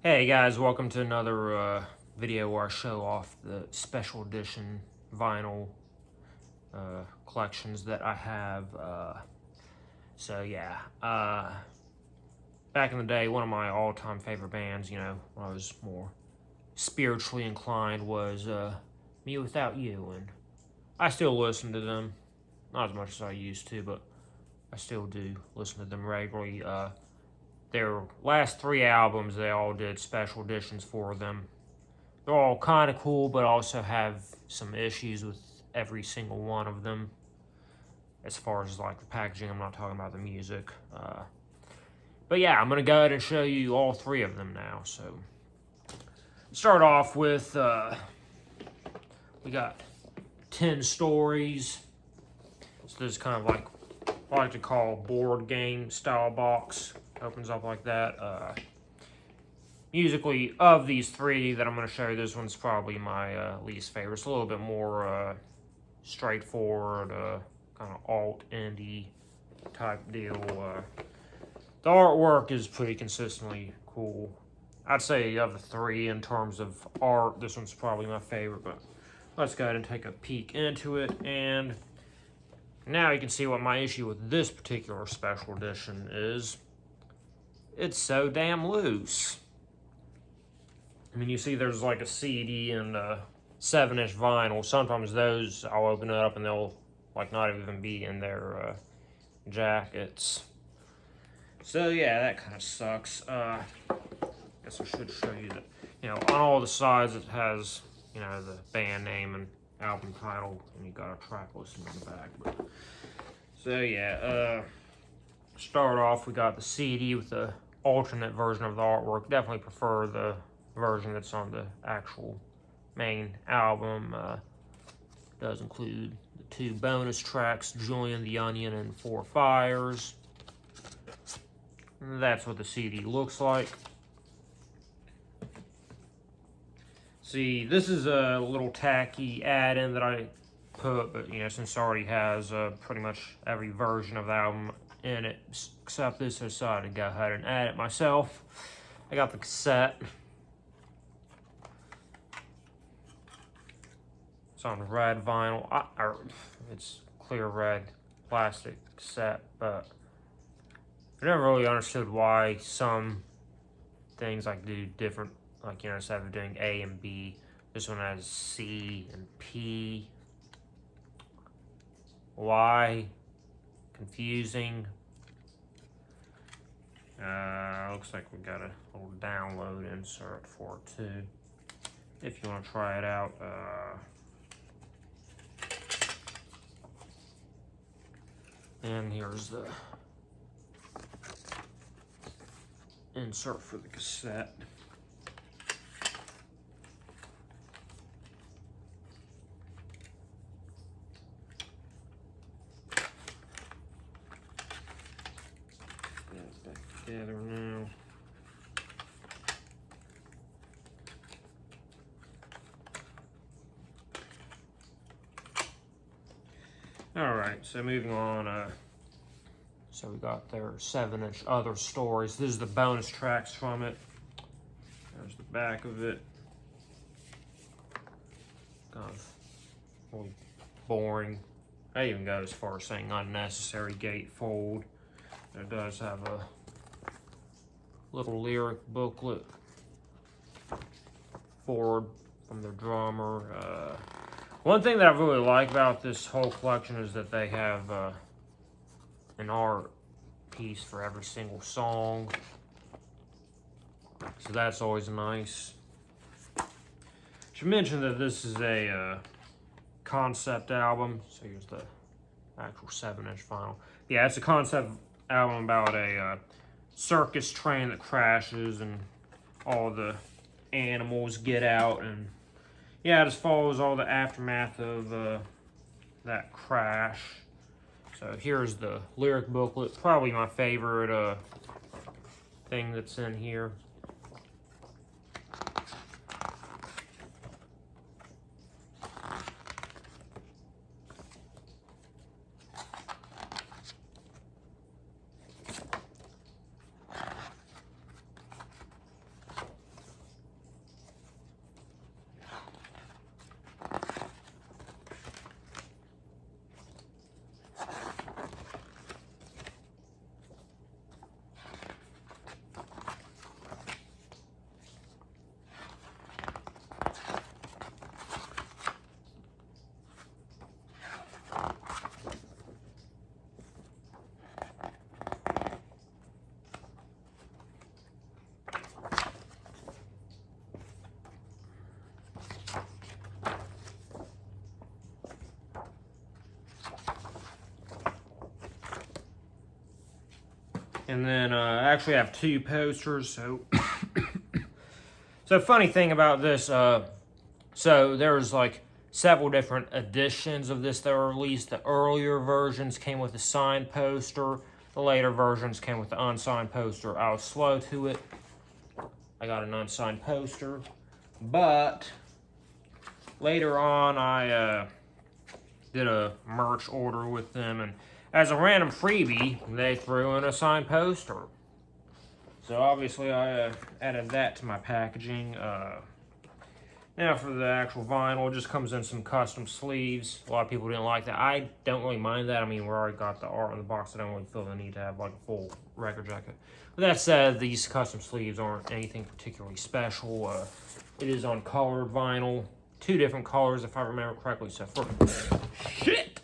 Hey guys, welcome to another video where I show off the special edition vinyl collections that I have. Back in the day, one of my all-time favorite bands, when I was more spiritually inclined, was Mewithoutyou-Ten, and I still listen to them. Not as much as I used to, but I still do listen to them regularly. Their last three albums, they all did special editions for them. They're all kind of cool, but also have some issues with every single one of them. As far as like the packaging, I'm not talking about the music. But yeah, I'm going to go ahead and show you all three of them now. So, start off with, we got 10 Stories. So this is kind of like, I like to call board game style box. Opens up like that. Musically, of these three that I'm going to show you, this one's probably my least favorite. It's a little bit more straightforward, kind of alt indie type deal. The artwork is pretty consistently cool. I'd say of the three in terms of art, this one's probably my favorite, but let's go ahead and take a peek into it. And now you can see what my issue with this particular special edition is. It's so damn loose. I mean, you see there's like a CD and a 7-inch vinyl. Sometimes those, I'll open it up and they'll like not even be in their jackets. So yeah, that kind of sucks. Guess I should show you that, on all the sides it has, the band name and album title, and you got a track listing on the back. But, so yeah, start off, we got the CD with the alternate version of the artwork. Definitely prefer the version that's on the actual main album. Does include the 2 bonus tracks, Julian the Onion and 4 Fires. And that's what the CD looks like. See, this is a little tacky add-in that I put, but since it already has pretty much every version of the album in it, except this, I decided to go ahead and add it myself. I got the cassette. It's on red vinyl. It's clear red plastic cassette, but I never really understood why some things like do different, like, instead of doing A and B, this one has C and P. Why? Confusing. Looks like we got a little download insert for it too, if you want to try it out. And here's the insert for the cassette. Back together now. Alright, so moving on, so we got their 7-inch Other Stories. This is the bonus tracks from it. There's the back of it. Kind of really boring. I even go as far as saying unnecessary gatefold. It does have a little lyric booklet forward from the drummer. One thing that I really like about this whole collection is that they have an art piece for every single song. So that's always nice. I should mention that this is a concept album. So here's the actual 7-inch vinyl. Yeah, it's a concept album about a circus train that crashes and all the animals get out, and yeah, it just follows all the aftermath of that crash. So here's the lyric booklet, probably my favorite thing that's in here. And then I actually have 2 posters. So funny thing about this, so there's like several different editions of this that were released. The earlier versions came with a signed poster. The later versions came with the unsigned poster. I was slow to it. I got an unsigned poster. But later on, I did a merch order with them. And as a random freebie, they threw in a signed poster. So obviously, I added that to my packaging. Now for the actual vinyl, it just comes in some custom sleeves. A lot of people didn't like that. I don't really mind that. I mean, we already got the art in the box. I don't really feel the need to have like a full record jacket. With that said, these custom sleeves aren't anything particularly special. It is on colored vinyl. 2 different colors, if I remember correctly. So shit!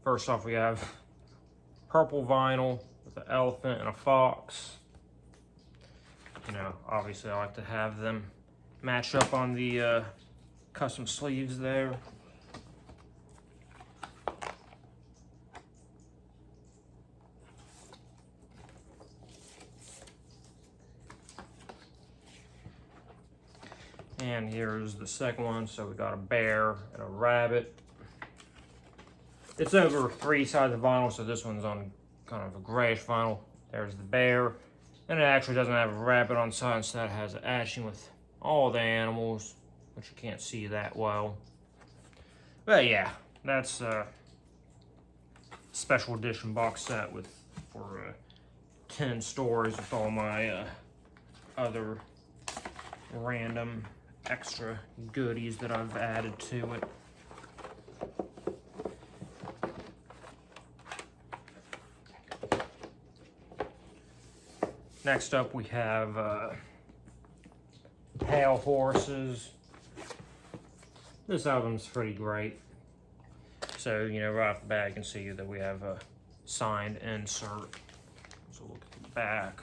First off, we have purple vinyl with an elephant and a fox. You know, obviously I like to have them match up on the custom sleeves there. And here's the second one. So we got a bear and a rabbit. It's over 3 sides of vinyl, so this one's on kind of a grayish vinyl. There's the bear. And it actually doesn't have a rabbit on side, so that has an etching with all the animals, which you can't see that well. But yeah, that's a special edition box set for 10 stories with all my other random extra goodies that I've added to it. Next up, we have Pale Horses. This album's pretty great. So, you know, right off the bat, you can see that we have a signed insert. So look at the back.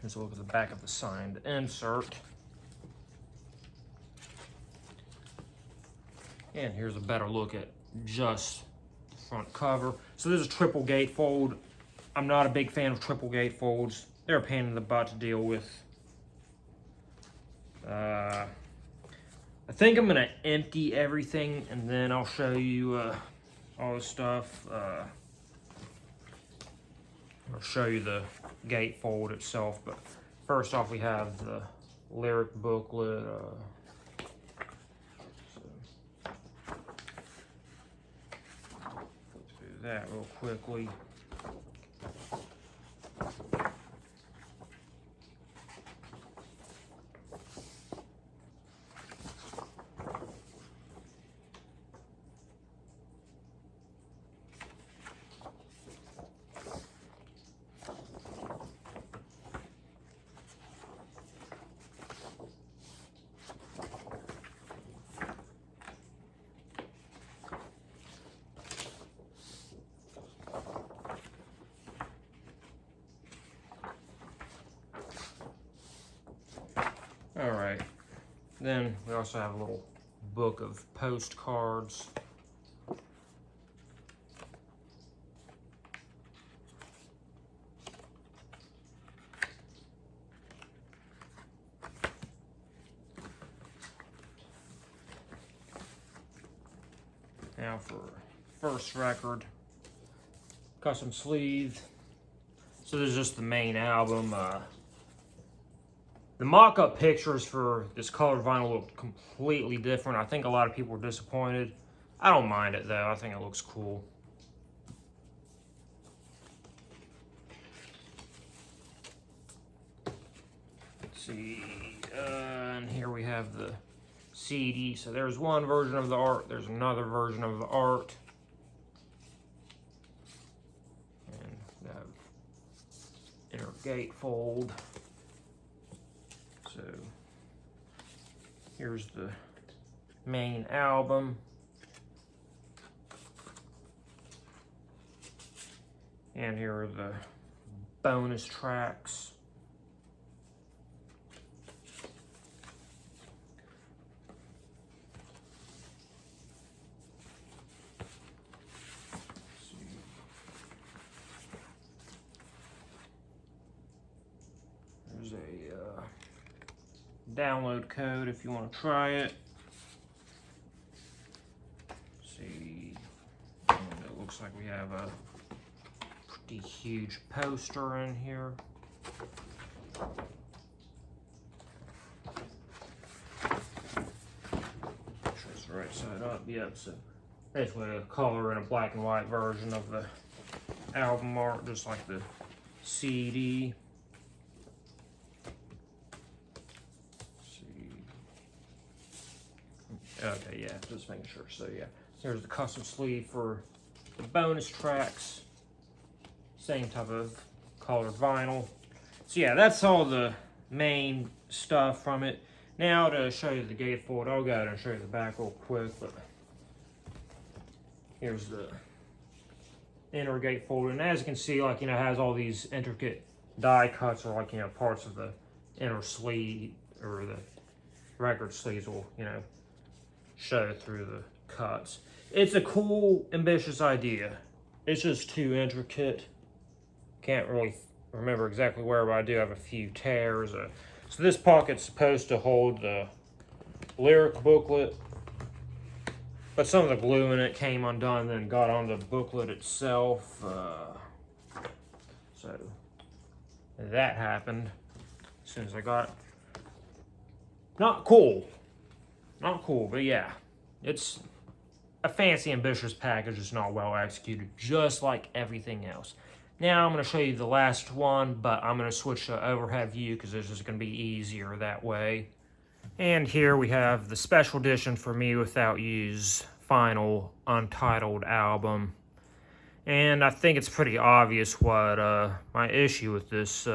Let's look at the back of the signed insert. And here's a better look at just the front cover. So this is a triple gatefold. I'm not a big fan of triple gatefolds. They're a pain in the butt to deal with. I think I'm gonna empty everything and then I'll show you all the stuff. I'll show you the gatefold itself, but first off we have the lyric booklet. Flip through that real quickly. All right, then we also have a little book of postcards. Now for first record, custom sleeve. So this is just the main album. The mock-up pictures for this colored vinyl look completely different. I think a lot of people were disappointed. I don't mind it though. I think it looks cool. Let's see. And here we have the CD. So there's one version of the art. There's another version of the art. And we have inner gatefold. So here's the main album. And here are the bonus tracks. download code if you want to try it. Let's see, and it looks like we have a pretty huge poster in here. Make sure it's the right side up. Yep, so basically a color and a black and white version of the album art, just like the CD. Okay, yeah, just making sure. So yeah, there's the custom sleeve for the bonus tracks. Same type of colored vinyl. So yeah, that's all the main stuff from it. Now to show you the gatefold, I'll go ahead and show you the back real quick. But here's the inner gatefold, and as you can see, like, you know, it has all these intricate die cuts, or like, you know, parts of the inner sleeve or the record sleeves will, you know, show through the cuts. It's a cool, ambitious idea. It's just too intricate. Can't really remember exactly where, but I do have a few tears. So this pocket's supposed to hold the lyric booklet, but some of the glue in it came undone and then got on the booklet itself. So that happened as soon as I got it. Not cool, but yeah, it's a fancy, ambitious package. It's not well executed, just like everything else. Now I'm going to show you the last one, but I'm going to switch to overhead view because this is going to be easier that way. And here we have the special edition for Mewithoutyou's final Untitled album. And I think it's pretty obvious what my issue with this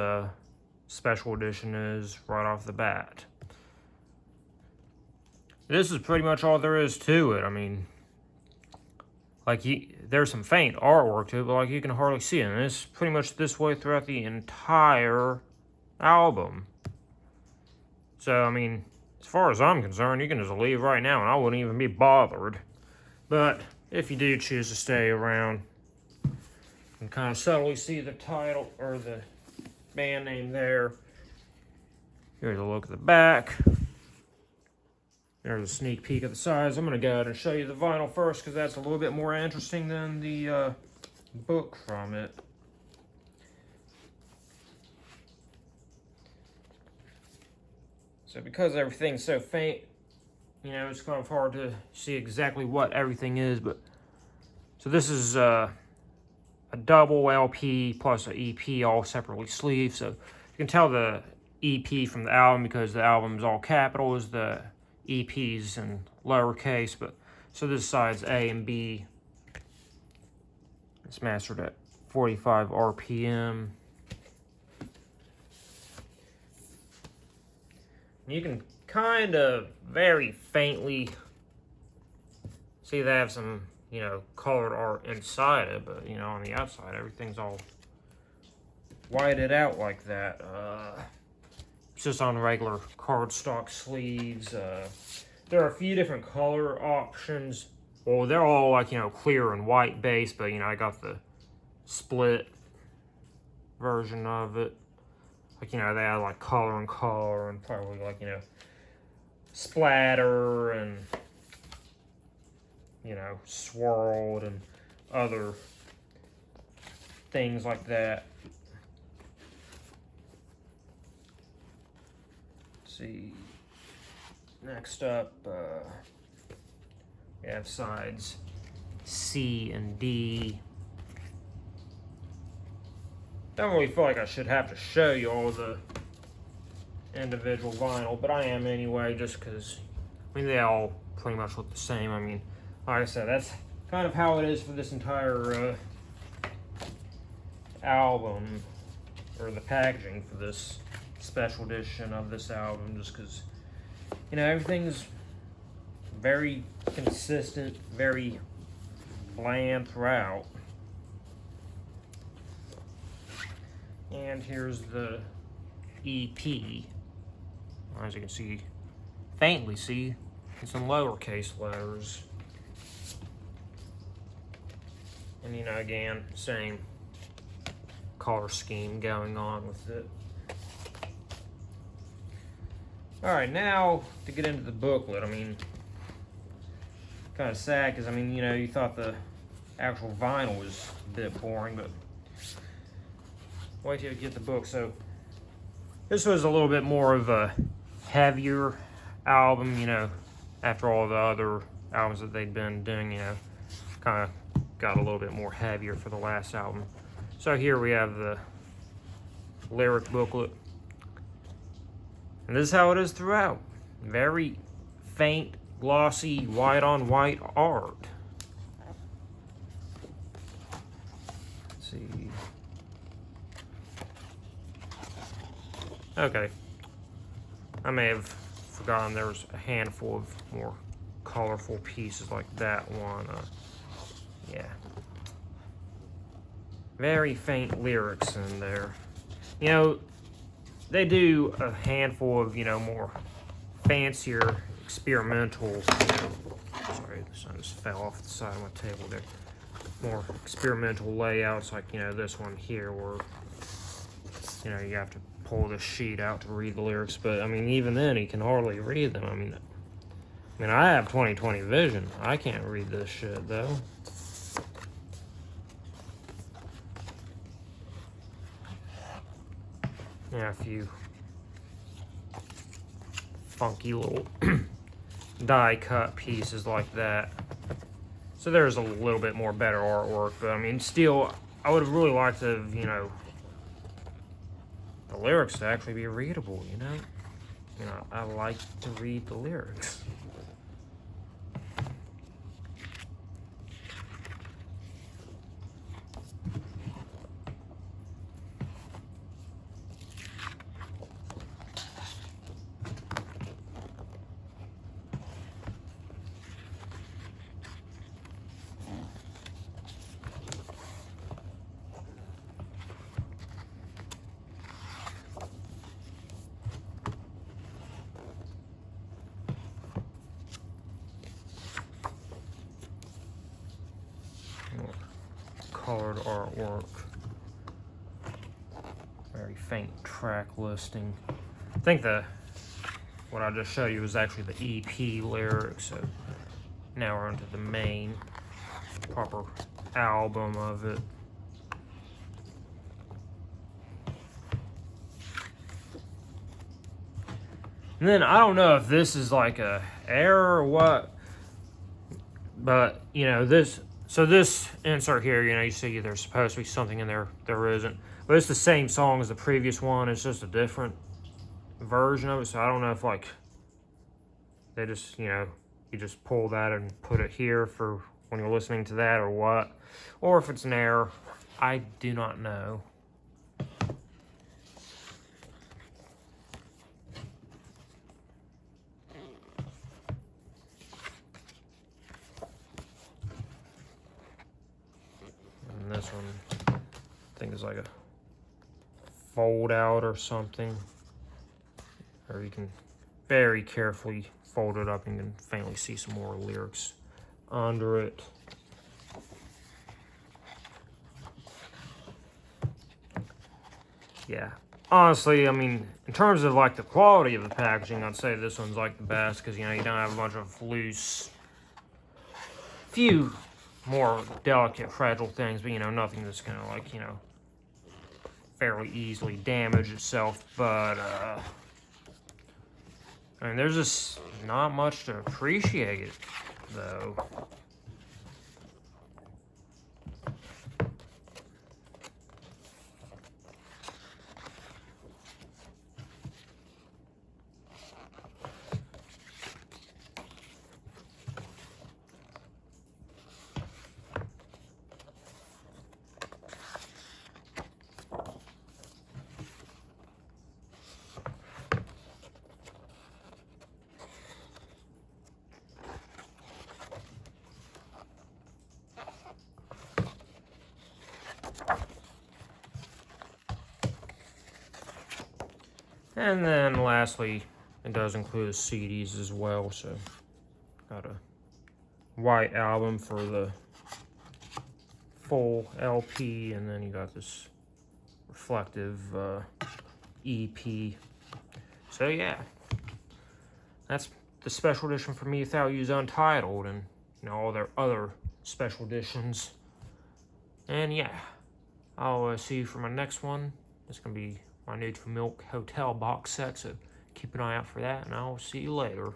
special edition is right off the bat. This is pretty much all there is to it. I mean, like, there's some faint artwork to it, but like, you can hardly see it. And it's pretty much this way throughout the entire album. So, I mean, as far as I'm concerned, you can just leave right now and I wouldn't even be bothered. But if you do choose to stay around, you can kind of subtly see the title or the band name there. Here's a look at the back. There's a sneak peek of the sides. I'm going to go ahead and show you the vinyl first because that's a little bit more interesting than the book from it. So because everything's so faint, you know, it's kind of hard to see exactly what everything is. But so this is a double LP plus an EP, all separately sleeved. So you can tell the EP from the album because the album's all capitals. The EPs in lowercase, but so this side's A and B. It's mastered at 45 RPM. You can kind of very faintly see they have some, you know, colored art inside it, but, you know, on the outside, everything's all whited out like that. It's just on regular cardstock sleeves. There are a few different color options. Well, they're all like, you know, clear and white base, but, you know, I got the split version of it. Like, you know, they have like color and probably like, you know, splatter and, you know, swirled and other things like that. Let's see. Next up, we have sides C and D. Don't really feel like I should have to show you all the individual vinyl, but I am anyway, just because, I mean, they all pretty much look the same. I mean, like I said, that's kind of how it is for this entire album, or the packaging for this special edition of this album, just because, you know, everything's very consistent, very bland throughout. And here's the EP. As you can see, faintly see, it's in lowercase letters. And, you know, again, same color scheme going on with it. All right, now to get into the booklet. I mean, kind of sad because I mean, you know, you thought the actual vinyl was a bit boring, but wait till you get the book. So this was a little bit more of a heavier album, you know, after all the other albums that they'd been doing, you know, kind of got a little bit more heavier for the last album. So here we have the lyric booklet. And this is how it is throughout. Very faint, glossy, white on white art. Let's see. Okay. I may have forgotten there was a handful of more colorful pieces like that one. Yeah. Very faint lyrics in there. You know, they do a handful of, you know, more fancier, experimental, you know, sorry, the sun just fell off the side of my table there. More experimental layouts like, you know, this one here where, you know, you have to pull the sheet out to read the lyrics, but I mean, even then, he can hardly read them. I mean, I have 20/20 vision. I can't read this shit, though. Yeah, a few funky little die cut pieces like that. So there's a little bit more better artwork, but I mean, still, I would have really liked to, you know, the lyrics to actually be readable, you know? You know, I like to read the lyrics. Colored artwork. Very faint track listing. I think what I just showed you was actually the EP lyrics, so now we're onto the main proper album of it. And then I don't know if this is like a error or what, but you know, this insert here, you know, you see there's supposed to be something in there, there isn't. But it's the same song as the previous one, it's just a different version of it, so I don't know if like, they just, you know, you just pull that and put it here for when you're listening to that or what. Or if it's an error, I do not know. This one, I think, is like a fold out or something. Or you can very carefully fold it up and you can faintly see some more lyrics under it. Yeah, honestly, I mean, in terms of like the quality of the packaging, I'd say this one's like the best because, you know, you don't have a bunch of loose, few more delicate, fragile things, but, you know, nothing that's gonna, like, you know, fairly easily damage itself. But I mean, there's just not much to appreciate it, though. And then lastly, it does include CDs as well, so got a white album for the full LP, and then you got this reflective EP. So yeah, That's the special edition for Mewithoutyou's Untitled, and all their other special editions. And yeah, I'll see you for my next one. It's gonna be my Nature Milk Hotel box set, so keep an eye out for that, and I'll see you later.